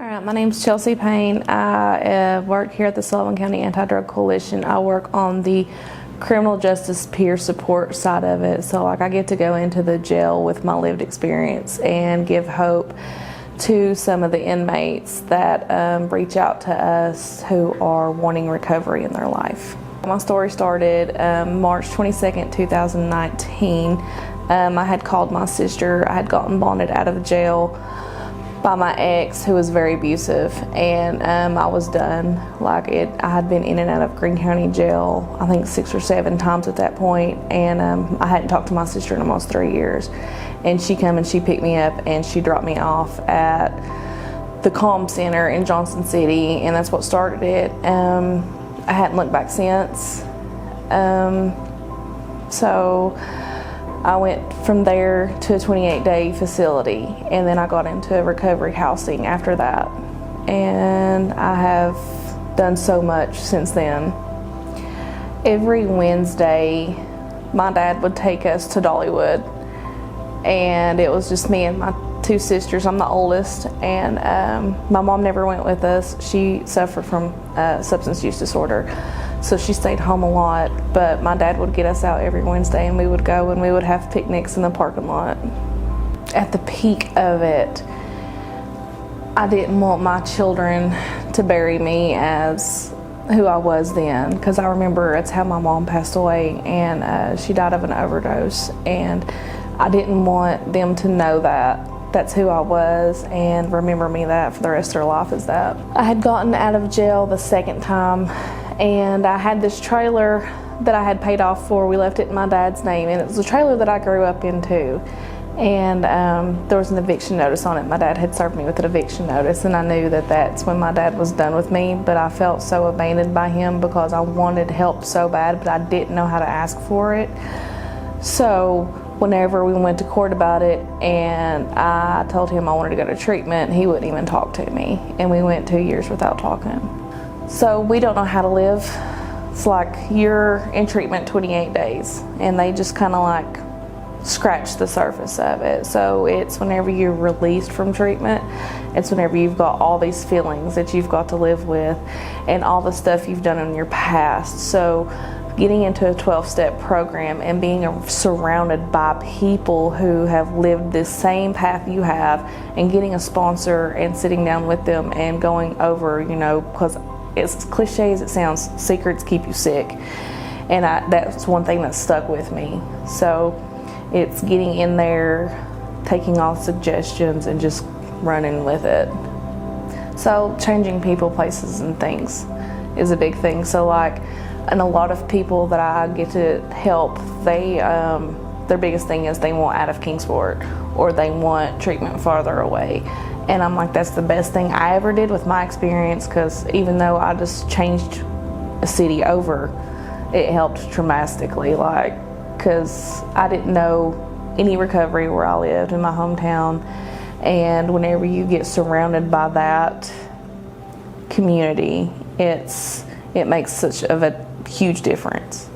All right, my name's Chelsea Payne. I work here at the Sullivan County Anti-Drug Coalition. I work on the criminal justice peer support side of it. So I get to go into the jail with my lived experience and give hope to some of the inmates that reach out to us who are wanting recovery in their life. My story started March 22nd, 2019. I had called my sister. I had gotten bonded out of jail by my ex, who was very abusive, and I was done. I had been in and out of Greene County Jail, I think 6 or 7 times at that point, and I hadn't talked to my sister in almost 3 years. And she come and she picked me up and she dropped me off at the Calm Center in Johnson City, and that's what started it. I hadn't looked back since. So I went from there to a 28-day facility, and then I got into recovery housing after that. And I have done so much since then. Every Wednesday, my dad would take us to Dollywood, and it was just me and my 2 sisters. I'm the oldest, and my mom never went with us. She suffered from substance use disorder, so she stayed home a lot, but my dad would get us out every Wednesday, and we would go and we would have picnics in the parking lot. At the peak of it, I didn't want my children to bury me as who I was then, because I remember it's how my mom passed away, and she died of an overdose, and I didn't want them to know that that's who I was and remember me that for the rest of their life as that. I had gotten out of jail the second time, and I had this trailer that I had paid off for. We left it in my dad's name, and it was a trailer that I grew up in too. And there was an eviction notice on it. My dad had served me with an eviction notice, and I knew that that's when my dad was done with me, but I felt so abandoned by him because I wanted help so bad, but I didn't know how to ask for it. So whenever we went to court about it and I told him I wanted to go to treatment, he wouldn't even talk to me, and we went 2 years without talking. So we don't know how to live. It's like you're in treatment 28 days, and they just kind of like scratch the surface of it. So it's whenever you're released from treatment, it's whenever you've got all these feelings that you've got to live with and all the stuff you've done in your past. So getting into a 12-step program and being surrounded by people who have lived this same path you have, and getting a sponsor and sitting down with them and going over, because as cliche as it sounds, secrets keep you sick. And that's one thing that stuck with me. So it's getting in there, taking all suggestions and just running with it. So changing people, places, and things is a big thing. So and a lot of people that I get to help, their biggest thing is they want out of Kingsport, or they want treatment farther away. And I'm like, that's the best thing I ever did with my experience, because even though I just changed a city over, it helped dramatically, because I didn't know any recovery where I lived in my hometown. And whenever you get surrounded by that community, it makes such of a huge difference.